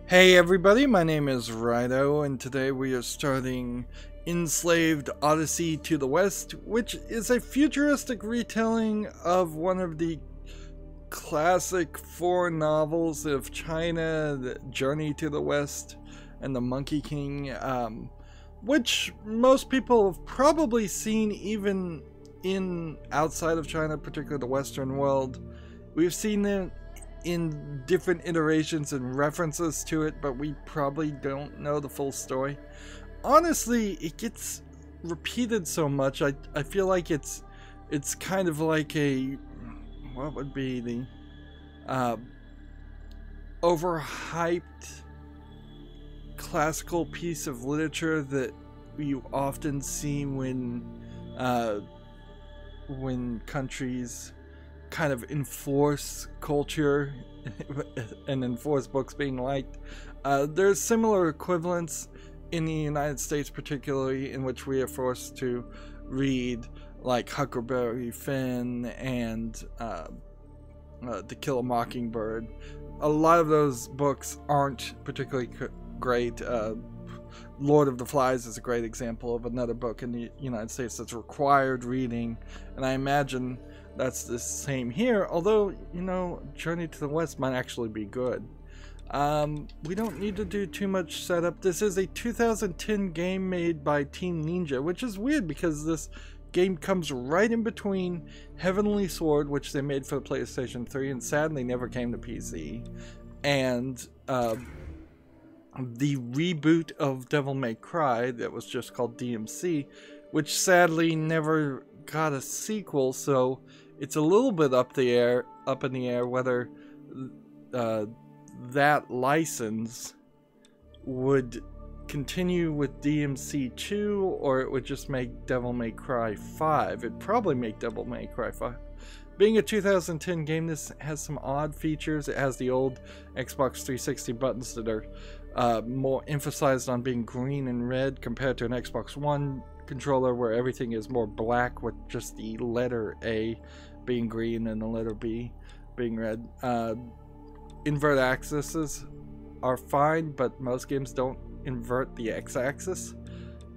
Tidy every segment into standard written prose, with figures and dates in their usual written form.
Hey everybody, my name is Rydo, and today we are starting Enslaved Odyssey to the West, which is a futuristic retelling of one of the classic four novels of China, The Journey to the West and the Monkey King, which most people have probably seen even in outside of China, particularly the Western world. We've seen them in different iterations and references to it, but we probably don't know the full story. Honestly, it gets repeated so much, I feel like it's kind of like a, what would be the overhyped classical piece of literature that you often see when countries kind of enforce culture and enforce books being liked. There's similar equivalents in the United States, particularly, in which we are forced to read like Huckleberry Finn and To Kill a Mockingbird. A lot of those books aren't particularly great. Lord of the Flies is a great example of another book in the United States that's required reading, and I imagine that's the same here, although, you know, Journey to the West might actually be good. We don't need to do too much setup. This is a 2010 game made by Team Ninja, which is weird because this game comes right in between Heavenly Sword, which they made for the PlayStation 3 and sadly never came to PC, and the reboot of Devil May Cry that was just called DMC, which sadly never got a sequel, so it's a little bit up in the air whether that license would continue with DMC 2 or it would just make Devil May Cry 5. It'd probably make Devil May Cry 5. Being a 2010 game, this has some odd features. It has the old Xbox 360 buttons that are more emphasized on being green and red compared to an Xbox One controller where everything is more black with just the letter A being green and the letter B being red. Invert axes are fine, but most games don't invert the x-axis,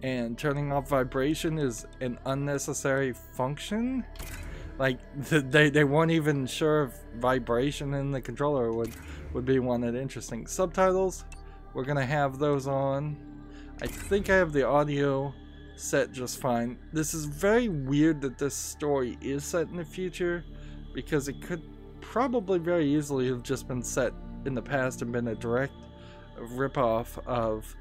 and turning off vibration is an unnecessary function. Like, they weren't even sure if vibration in the controller would be one that interesting. Subtitles, we're gonna have those on. I think I have the audio set just fine. This is very weird that this story is set in the future, because it could probably very easily have just been set in the past and been a direct ripoff of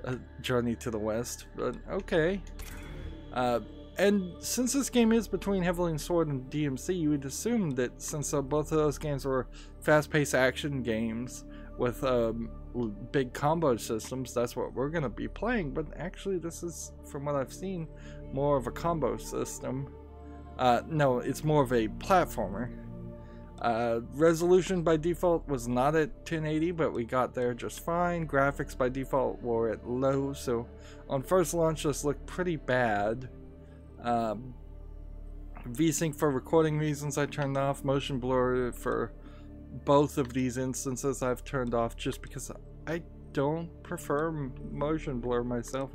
A Journey to the West, but okay. And since this game is between Heavenly Sword and DMC, you would assume that since both of those games were fast-paced action games with big combo systems, that's what we're going to be playing. But actually, this is, from what I've seen, more of a combo system. No, it's more of a platformer. Resolution by default was not at 1080, but we got there just fine. Graphics by default were at low, so on first launch this looked pretty bad. VSync for recording reasons I turned off. Motion blur for both of these instances I've turned off just because I don't prefer motion blur myself.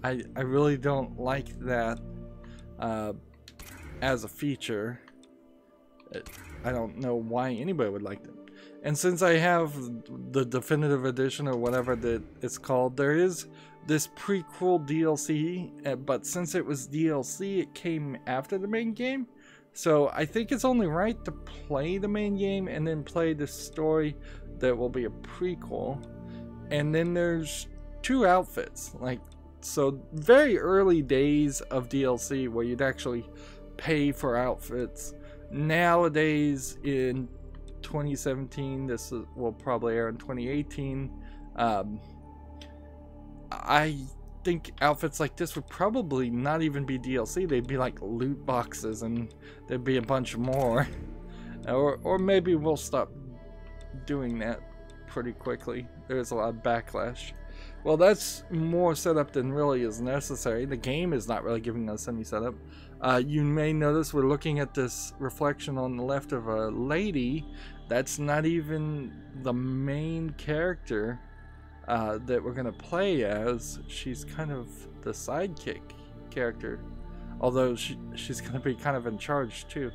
I really don't like that as a feature. I don't know why anybody would like that. And since I have the definitive edition or whatever that it's called, there is this prequel DLC, but since it was DLC, it came after the main game. So I think it's only right to play the main game and then play the story that will be a prequel. And then there's two outfits, like, so very early days of DLC where you'd actually pay for outfits. Nowadays in 2017, this will probably air in 2018, I think outfits like this would probably not even be DLC. They'd be like loot boxes and there'd be a bunch more. Or maybe we'll stop doing that pretty quickly. There's a lot of backlash. Well, that's more setup than really is necessary. The game is not really giving us any setup. You may notice we're looking at this reflection on the left of a lady That's not even the main character that we're gonna play as. She's kind of the sidekick character, although she's gonna be kind of in charge too,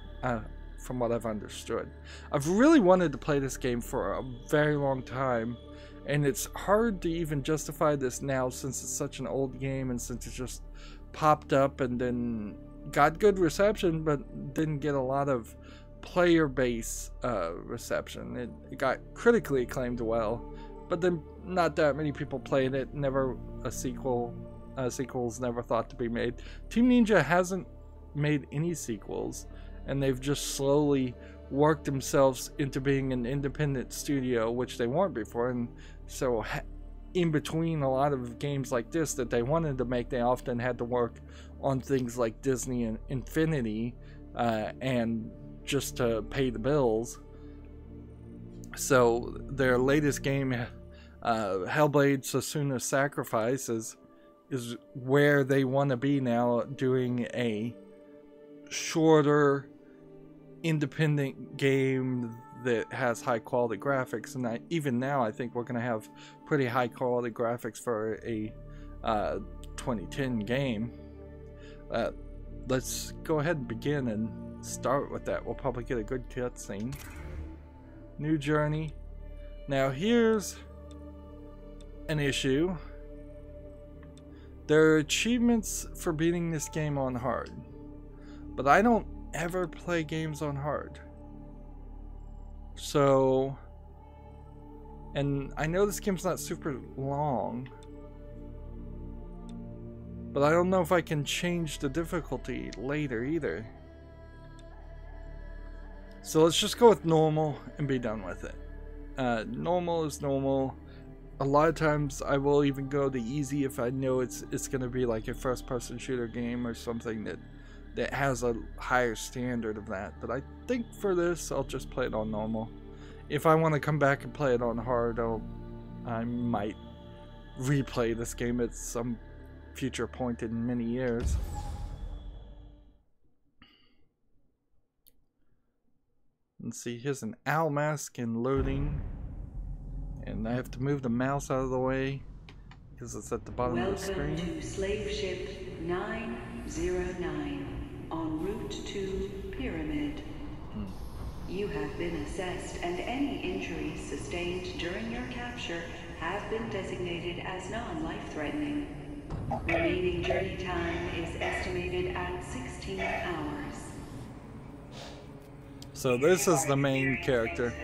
from what I've understood. I've really wanted to play this game for a very long time, and it's hard to even justify this now since it's such an old game and since it just popped up and then got good reception but didn't get a lot of player base reception. It got critically acclaimed well, but then not that many people played it. Never a sequel's never thought to be made. Team Ninja hasn't made any sequels, and they've just slowly worked themselves into being an independent studio, which they weren't before. And so in between a lot of games like this that they wanted to make, they often had to work on things like Disney and Infinity and just to pay the bills. So their latest game, Hellblade: Sesuna's Sacrifice, is where they want to be now, doing a shorter independent game that has high quality graphics. And even now I think we're going to have pretty high quality graphics for a 2010 game. Let's go ahead and begin and start with that. We'll probably get a good cutscene. New journey. Now here's an issue. There are achievements for beating this game on hard, but I don't ever play games on hard. So, and I know this game's not super long, but I don't know if I can change the difficulty later either. So let's just go with normal and be done with it. Normal is normal. A lot of times I will even go to easy if I know it's going to be like a first-person shooter game or something that has a higher standard of that. But I think for this, I'll just play it on normal. If I want to come back and play it on hard, I might replay this game at some future point in many years. Let's see, here's an owl mask and loading. And I have to move the mouse out of the way because it's at the bottom of the screen. Welcome to slave ship 909 en route to Pyramid. You have been assessed, and any injuries sustained during your capture have been designated as non-life-threatening. Remaining journey time is estimated at 16 hours. So this is the main character.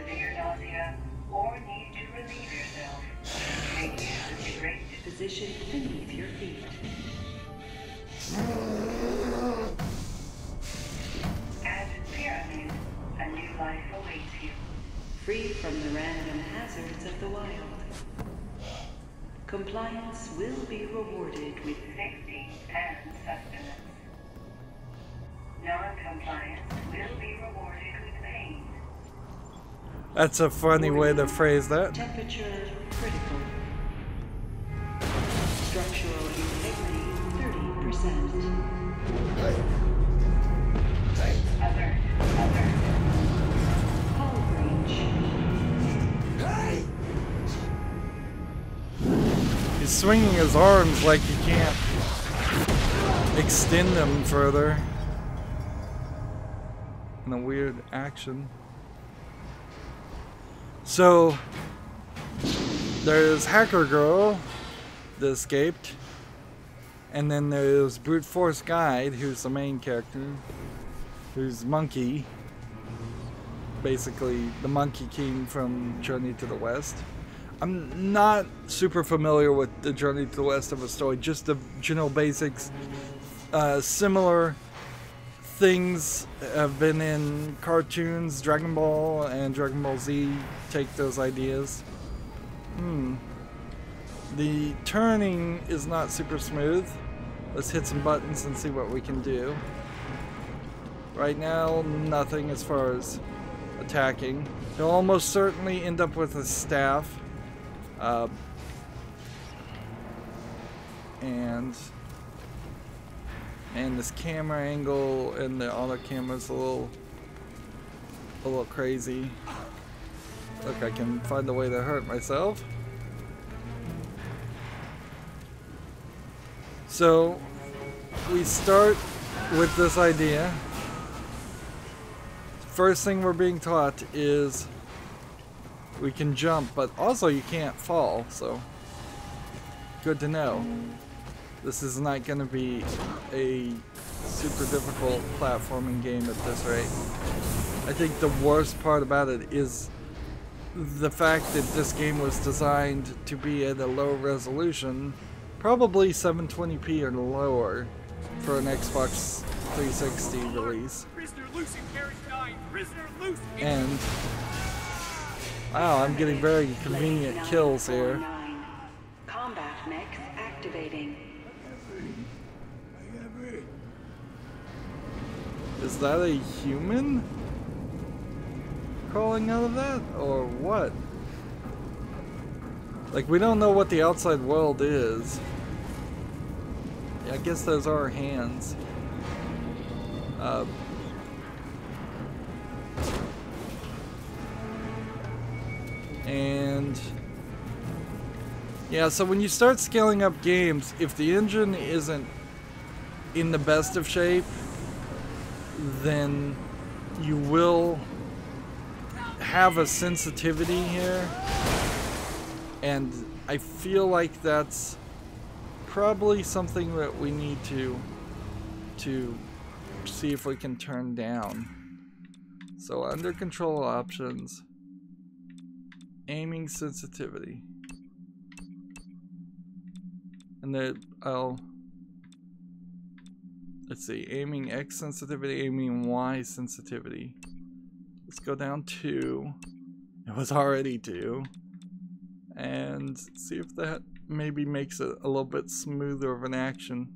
Position beneath your feet. At Pyramid, a new life awaits you. Free from the random hazards of the wild. Compliance will be rewarded with Safety and sustenance. Non-compliance will be rewarded with pain. That's a funny way to phrase that. temperature critical. Structural integrity 30%. Alert. Hull breach. He's swinging his arms like he can't extend them further. In a weird action. So there's Hacker Girl that escaped, and then there's Brute Force Guide, who's the main character, who's Monkey, basically the Monkey King from Journey to the West. I'm not super familiar with the Journey to the West of a story, just the general basics. Similar things have been in cartoons. Dragon Ball and Dragon Ball Z take those ideas. The turning is not super smooth. Let's hit some buttons and see what we can do. Right now, nothing as far as attacking. He'll almost certainly end up with a staff. And this camera angle and the other camera's a little crazy. Look, I can find a way to hurt myself. So, we start with this idea. First thing we're being taught is we can jump, but also you can't fall, so good to know. This is not going to be a super difficult platforming game at this rate. I think the worst part about it is the fact that this game was designed to be at a low resolution, probably 720p or lower for an Xbox 360 release. And wow, I'm getting very convenient kills here. Combat mechs activating. Is that a human crawling out of that, or what? Like, we don't know what the outside world is. Yeah, I guess those are hands. And yeah, so when you start scaling up games, if the engine isn't in the best of shape, then you will have a sensitivity here, and I feel like that's probably something that we need to see if we can turn down. So under control options, aiming sensitivity, and then let's see, aiming X sensitivity, aiming Y sensitivity. Let's go down 2. It was already 2. And see if that maybe makes it a little bit smoother of an action.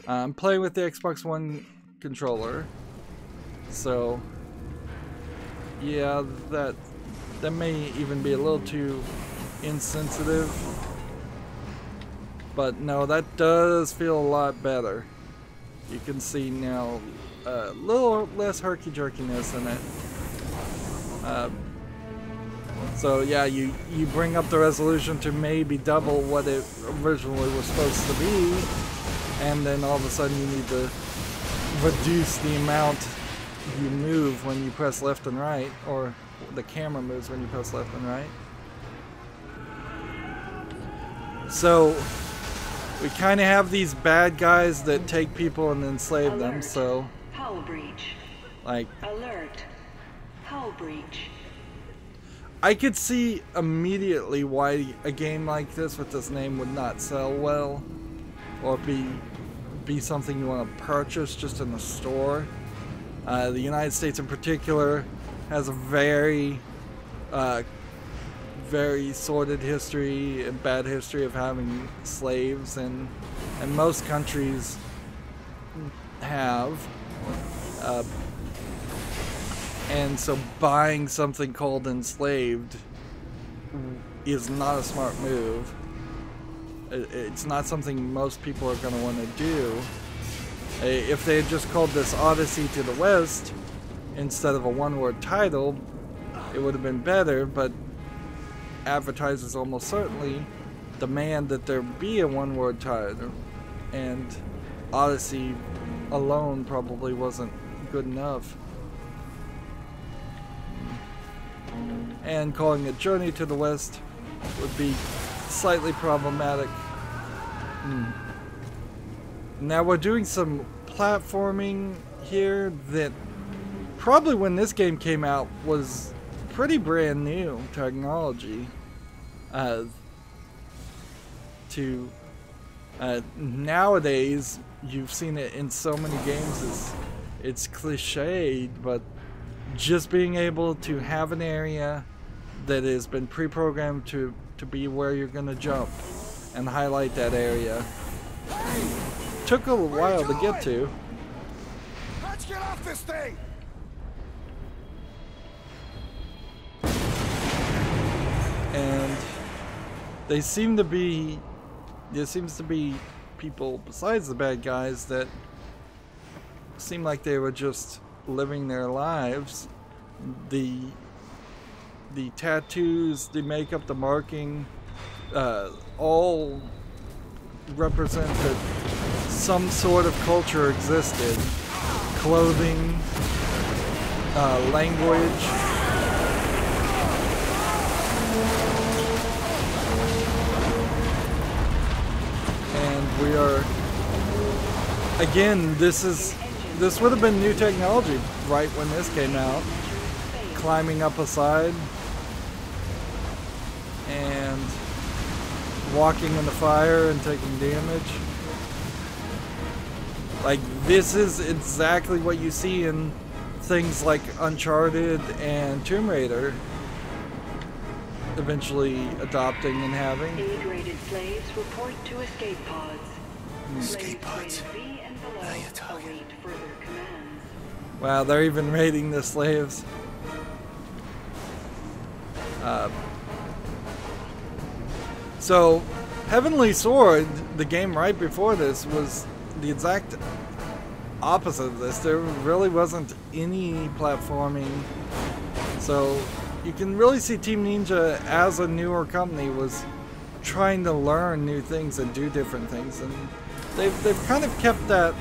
I'm playing with the Xbox One controller, so yeah, that may even be a little too insensitive. But no, that does feel a lot better. You can see now a little less herky-jerkiness in it. So yeah, you bring up the resolution to maybe double what it originally was supposed to be, and then all of a sudden you need to reduce the amount you move when you press left and right, or the camera moves when you press left and right. So we kind of have these bad guys that take people and enslave them, so hull breach. Like, Alert. Hull breach. I could see immediately why a game like this with this name would not sell well, or be something you want to purchase just in the store. The United States in particular has a very sordid history and bad history of having slaves, and most countries have. And so buying something called Enslaved is not a smart move. It's not something most people are going to want to do. If they had just called this Odyssey to the West instead of a one-word title, it would have been better, but advertisers almost certainly demand that there be a one-word title, and Odyssey alone probably wasn't good enough. And calling it Journey to the West would be slightly problematic. Now we're doing some platforming here that probably when this game came out was pretty brand new technology. Nowadays you've seen it in so many games, it's cliched, but just being able to have an area that has been pre-programmed to be where you're gonna jump and highlight that area took a while to get to. Let's get off this thing. And there seems to be people besides the bad guys that seem like they were just living their lives. the tattoos, the makeup, the marking, all represent that some sort of culture existed. Clothing, language. And we are, again, this would have been new technology right when this came out. Climbing up a side and walking in the fire and taking damage. Like, this is exactly what you see in things like Uncharted and Tomb Raider eventually adopting and having. A-graded slaves report to escape pods. Escape pods. Slaves rated B and below Now you're talking. await further commands. Wow, they're even raiding the slaves. So, Heavenly Sword, the game right before this, was the exact opposite of this. There really wasn't any platforming. So, you can really see Team Ninja as a newer company was trying to learn new things and do different things. And they've kind of kept that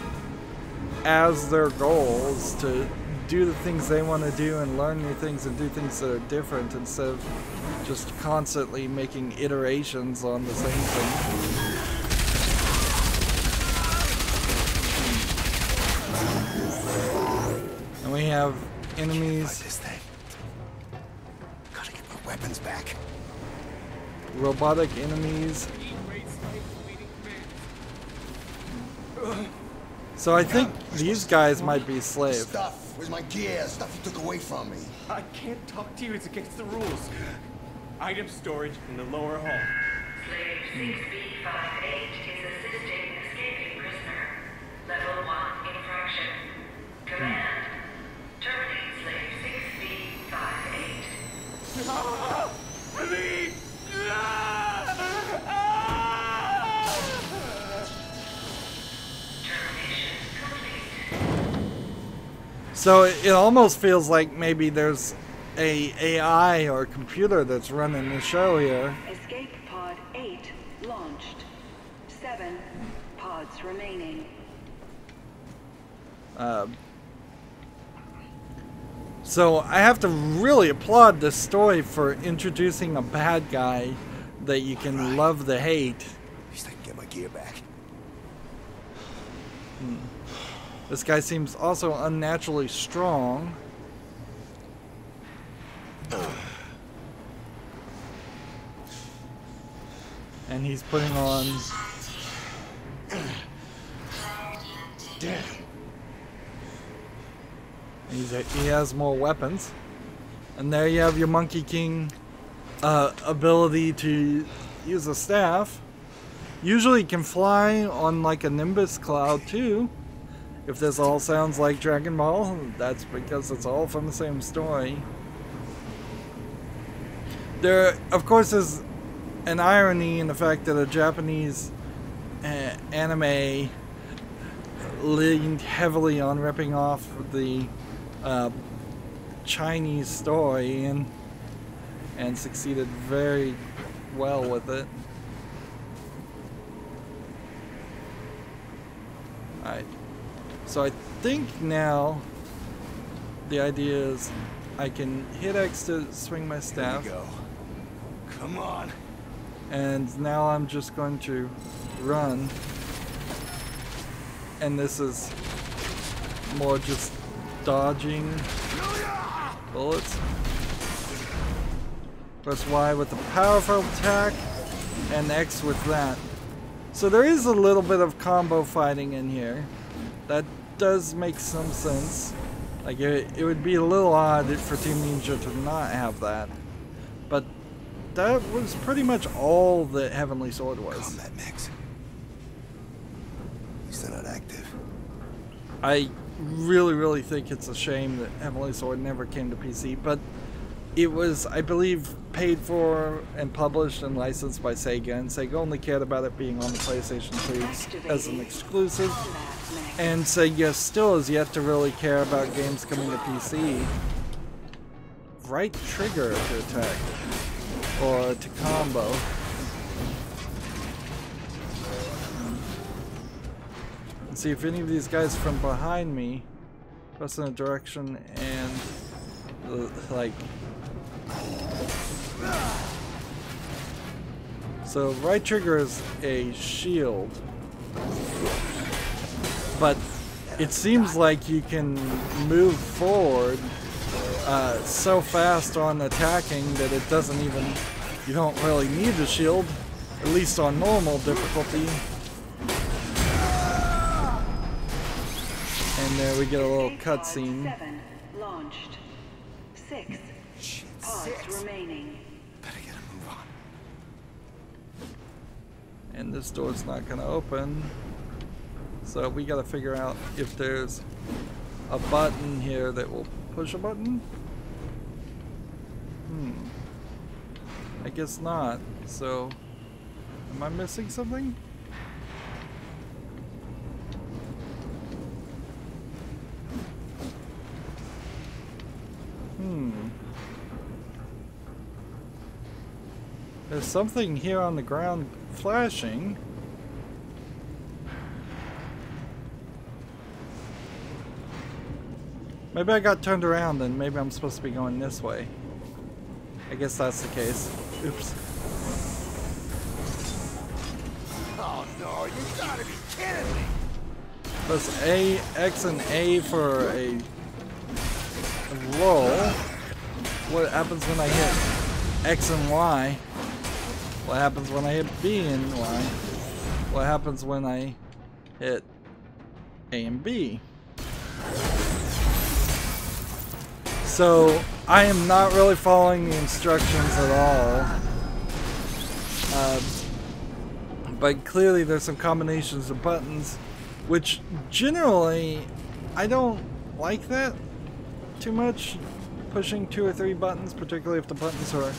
as their goals, to do the things they want to do and learn new things and do things that are different instead of just constantly making iterations on the same thing. And we have enemies. This thing. Gotta get my weapons back. Robotic enemies. So I think these guys might be slaves. Stuff. Where's my gear? Stuff you took away from me. I can't talk to you. It's against the rules. Item storage in the lower hall. Slave 6B58 is assisting escaping prisoner. Level 1 infraction. Command. Terminate slave 6B58. Please! Termination complete. So it almost feels like maybe there's a AI or computer that's running the show here. Escape pod 8 launched. 7 pods remaining. So I have to really applaud this story for introducing a bad guy that you can love the hate. At least I can get my gear back. This guy seems also unnaturally strong. And he's putting on... Damn. He has more weapons. And there you have your Monkey King ability to use a staff. Usually can fly on like a Nimbus cloud too. If this all sounds like Dragon Ball, that's because it's all from the same story. There, of course, is an irony in the fact that a Japanese anime leaned heavily on ripping off the Chinese story and succeeded very well with it. Alright, so I think now the idea is I can hit X to swing my staff. There we go. Come on. And now I'm just going to run. And this is more just dodging bullets. Press Y with the powerful attack and X with that. So there is a little bit of combo fighting in here. That does make some sense. Like it would be a little odd for Team Ninja to not have that. But that was pretty much all that Heavenly Sword was. Combat mix. At least they're not active. I really think it's a shame that Heavenly Sword never came to PC, but it was, I believe, paid for and published and licensed by Sega, and Sega only cared about it being on the PlayStation 3 as an exclusive, and Sega still has yet to really care about games coming to PC. right trigger to attack or to combo. And see if any of these guys from behind me press in a direction and like. So right trigger is a shield, but it seems like you can move forward so fast on attacking that it doesn't even, you don't really need the shield, at least on normal difficulty. And there we get a little cutscene. 7 launched. 6 pods remaining. Better get a move on. And this door's not gonna open. So we gotta figure out if there's a button here that will push a button. I guess not. So, am I missing something? There's something here on the ground flashing. Maybe I got turned around and maybe I'm supposed to be going this way. I guess that's the case. Oops. Oh no, you gotta be kidding me! Press A, X, and A for a roll. What happens when I hit X and Y? What happens when I hit B and Y? What happens when I hit A and B? So I am not really following the instructions at all. But clearly there's some combinations of buttons, which generally I don't like that too much. Pushing 2 or 3 buttons, particularly if the buttons are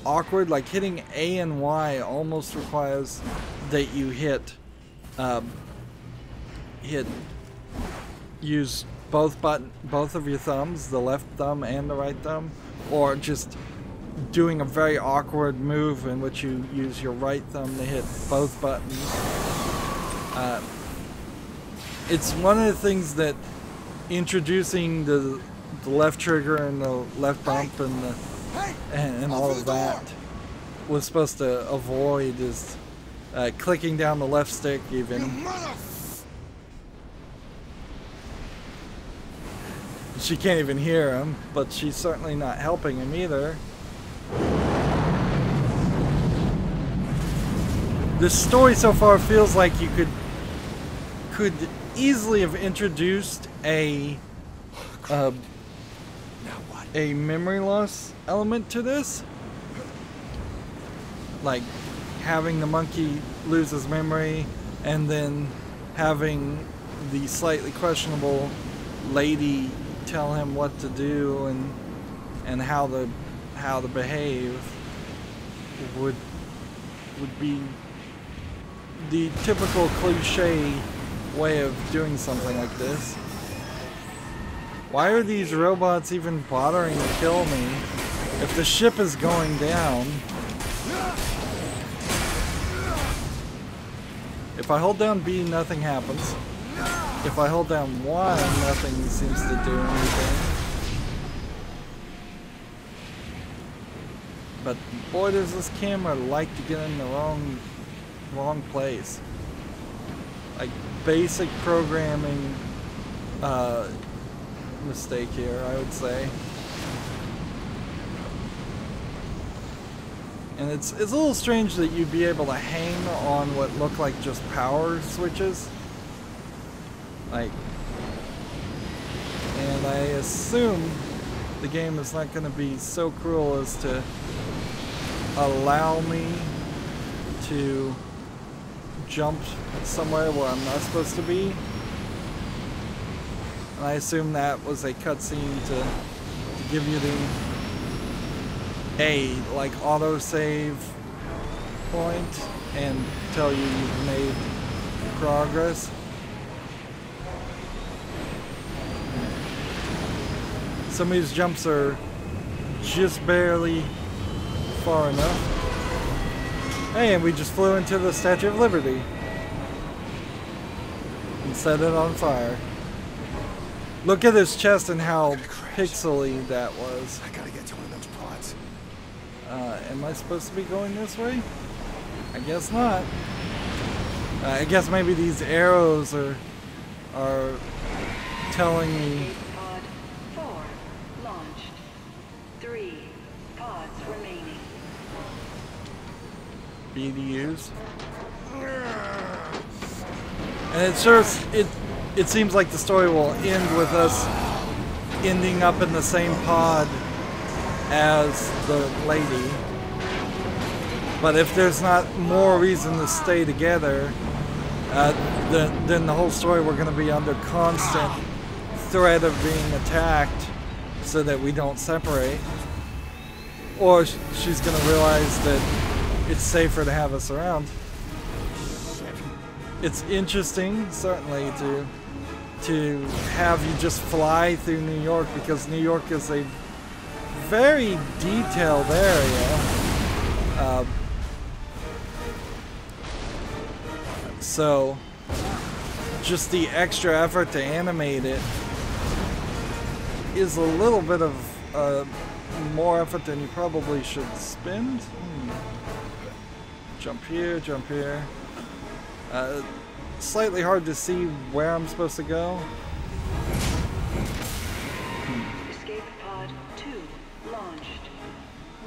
awkward. Like hitting A and Y almost requires that you use both of your thumbs, the left thumb and the right thumb, or just doing a very awkward move in which you use your right thumb to hit both buttons. It's one of the things that introducing the left trigger and the left bump and all of that was supposed to avoid is clicking down the left stick even. She can't even hear him, but she's certainly not helping him either. This story so far feels like you could easily have introduced a memory loss element to this, like having the monkey lose his memory and then having the slightly questionable lady tell him what to do and how to behave would be the typical cliche way of doing something like this. Why are these robots even bothering to kill me if the ship is going down? If I hold down B, nothing happens. If I hold down Y, nothing seems to do anything. But boy, does this camera like to get in the wrong place. Like basic programming mistake here, I would say. And it's a little strange that you'd be able to hang on what look like just power switches. Like, and I assume the game is not going to be so cruel as to allow me to jump somewhere where I'm not supposed to be. And I assume that was a cutscene to give you the like autosave point and tell you you've made progress. Some of these jumps are just barely far enough. Hey, and we just flew into the Statue of Liberty. And set it on fire. Look at his chest and how pixely that was. I gotta get to one of those pods. Am I supposed to be going this way? I guess not. I guess maybe these arrows are telling me. Pod 4 launched. 3 pods remaining. BDUs. And it seems like the story will end with us ending up in the same pod as the lady. But if there's not more reason to stay together, then the whole story we're going to be under constant threat of being attacked so that we don't separate. Or she's going to realize that it's safer to have us around. It's interesting, certainly, to have you just fly through New York, because New York is a very detailed area. So just the extra effort to animate it is a little bit of more effort than you probably should spend. Jump here, jump here. Slightly hard to see where I'm supposed to go. Escape pod 2 launched.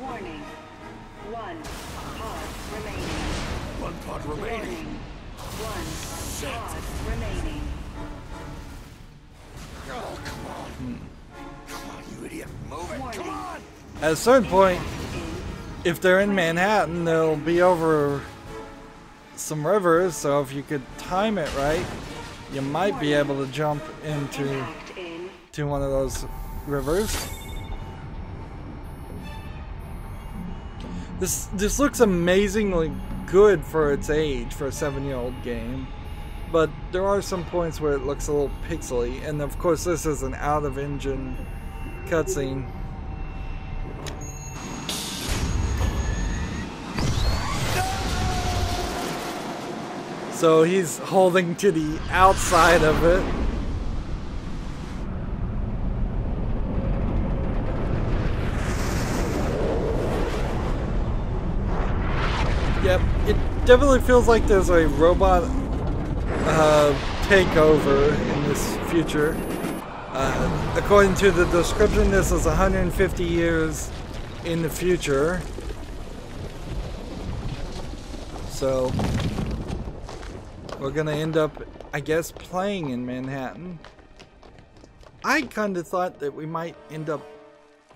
Warning. 1 pod remaining. One pod remaining. Warning. 1 pod remaining. Oh, come on. Come on, you idiot. Move it. Warning. Come on. At a certain point, if they're in Manhattan, they'll be over some rivers, so if you could time it right, you might be able to jump into one of those rivers. This looks amazingly good for its age, for a 7-year-old game, but there are some points where it looks a little pixely, and of course this is an out-of-engine cutscene. So he's holding to the outside of it. Yep, it definitely feels like there's a robot takeover in this future. According to the description, this is 150 years in the future. So we're gonna end up, I guess, playing in Manhattan. I kind of thought that we might end up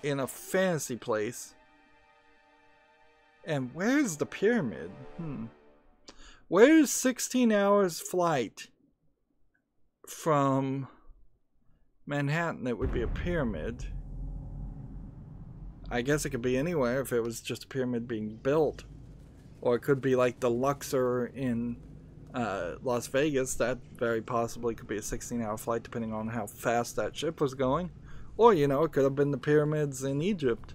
in a fantasy place. And where's the pyramid? Where's 16 hours flight from Manhattan that would be a pyramid? I guess it could be anywhere if it was just a pyramid being built. Or it could be like the Luxor in Las Vegas. That very possibly could be a 16-hour flight depending on how fast that ship was going. Or, you know, it could have been the pyramids in Egypt.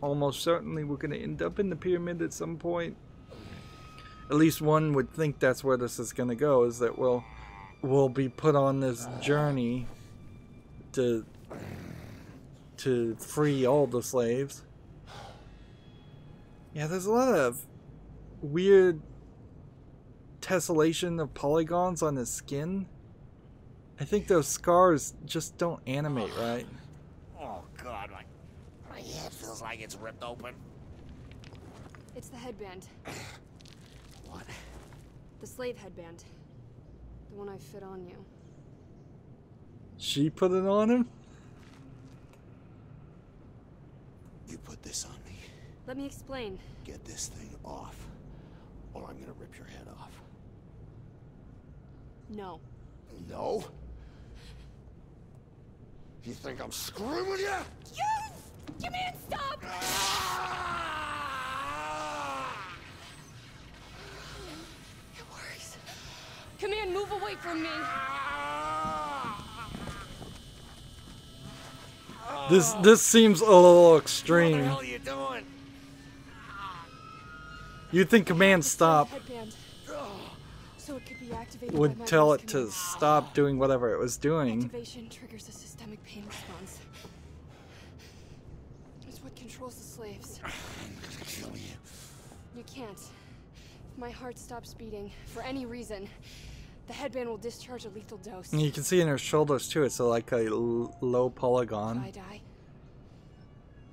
Almost certainly we're going to end up in the pyramid at some point. At least one would think that's where this is going to go, is that we'll be put on this journey to free all the slaves. Yeah, there's a lot of weird tessellation of polygons on his skin. I think those scars just don't animate right. Oh, God, my head feels like it's ripped open. It's the headband. What? The slave headband. The one I fit on you. She put it on him? You put this on me. Let me explain. Get this thing off, or I'm gonna rip your head off. No. No? You think I'm screwing with you? You man, stop! It works. Command, move away from me. This seems a little extreme. What the hell are you doing? You'd think command stop Headband. So it could be activated by would my tell voice it to command. stop doing whatever it was doing. Activation triggers a systemic pain response. It's what controls the slaves. I'm gonna kill you. You can't. If my heart stops beating, for any reason, the headband will discharge a lethal dose. And you can see in her shoulders too, it's like a low If polygon. I die,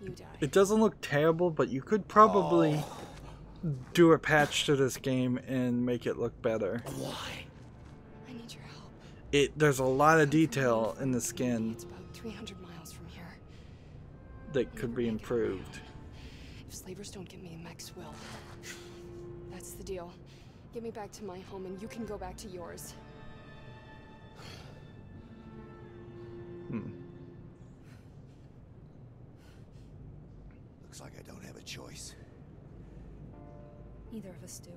you die. It doesn't look terrible, but you could probably do a patch to this game and make it look better. Why? I need your help. There's a lot of detail in the skin It's about 300 miles from here. that could be improved. If slavers don't get me, Max will. That's the deal. Get me back to my home and you can go back to yours. Looks like I don't have a choice. Neither of us do.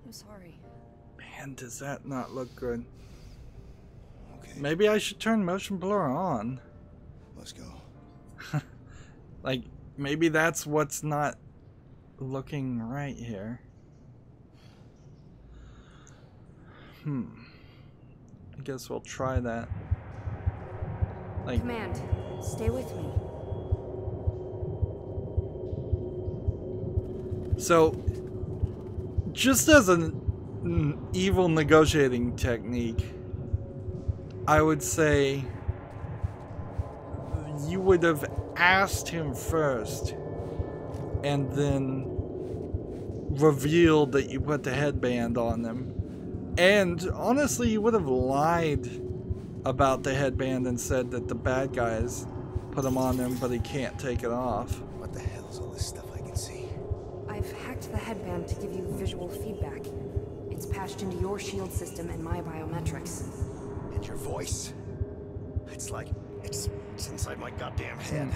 I'm sorry. Man, does that not look good? Okay, Maybe I should turn motion blur on. let's go. Like, maybe that's what's not looking right here. I guess we'll try that. Like, Command, stay with me. so, just as an evil negotiating technique, I would say you would have asked him first and then revealed that you put the headband on them. And honestly, you would have lied about the headband and said that the bad guys put him on him, but he can't take it off. What the hell is all this stuff I can see? I've hacked the headband to give you visual feedback. It's patched into your shield system and my biometrics. And your voice? It's like it's inside my goddamn head.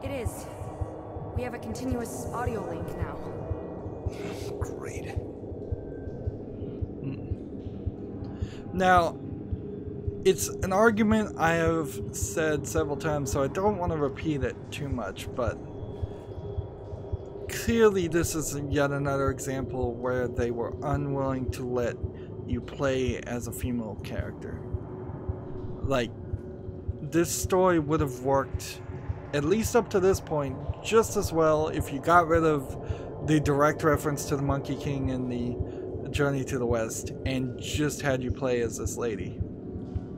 It is. We have a continuous audio link now. Great. Now, it's an argument I have said several times, so I don't want to repeat it too much, but clearly this is yet another example where they were unwilling to let you play as a female character. Like, this story would have worked, at least up to this point, just as well if you got rid of the direct reference to the Monkey King and the Journey to the West and just had you play as this lady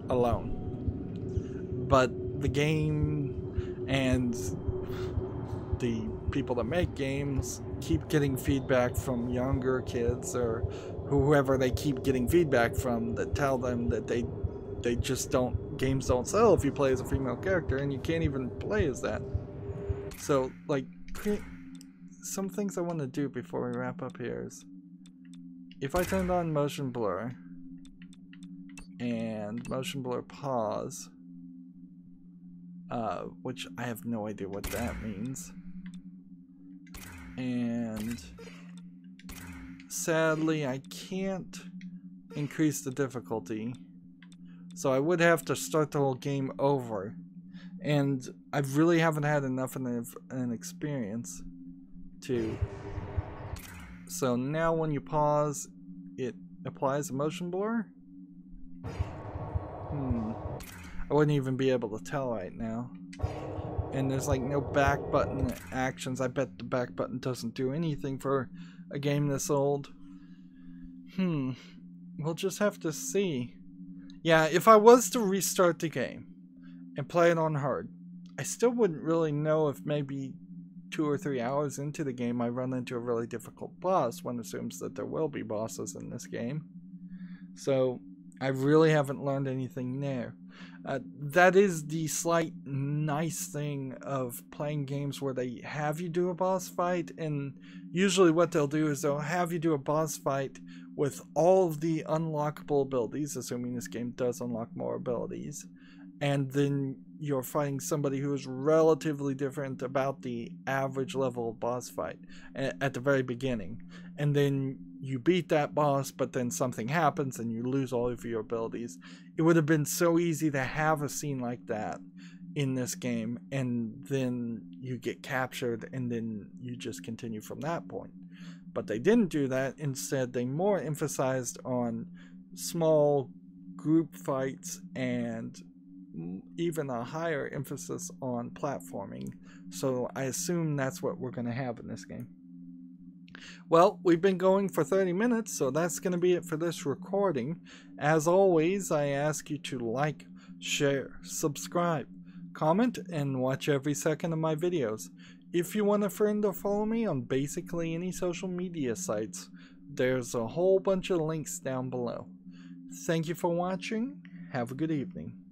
alone. But the game and the people that make games keep getting feedback from younger kids or whoever they keep getting feedback from that tell them that they just don't, games don't sell if you play as a female character, and you can't even play as that. So, like, some things I want to do before we wrap up here is, if I turned on motion blur and motion blur pause, which I have no idea what that means, and sadly I can't increase the difficulty, so I would have to start the whole game over, and I really haven't had enough of an experience to. So now when you pause, it applies a motion blur? I wouldn't even be able to tell right now. And there's like no back button actions. I bet the back button doesn't do anything for a game this old. We'll just have to see. Yeah, if I was to restart the game and play it on hard, I still wouldn't really know if maybe 2 or 3 hours into the game I run into a really difficult boss. One assumes that there will be bosses in this game. So I really haven't learned anything there. That is the slight nice thing of playing games where they have you do a boss fight, and usually what they'll do is they'll have you do a boss fight with all of the unlockable abilities, assuming this game does unlock more abilities, and then you're fighting somebody who is relatively different about the average level of boss fight at the very beginning, and then you beat that boss, but then something happens and you lose all of your abilities. It would have been so easy to have a scene like that in this game, and then you get captured, and then you just continue from that point. But they didn't do that. Instead, they more emphasized on small group fights and even a higher emphasis on platforming. So I assume that's what we're going to have in this game. Well, we've been going for 30 minutes, so that's going to be it for this recording. As always, I ask you to like, share, subscribe, comment, and watch every second of my videos. If you want a friend or follow me on basically any social media sites, there's a whole bunch of links down below. Thank you for watching. Have a good evening.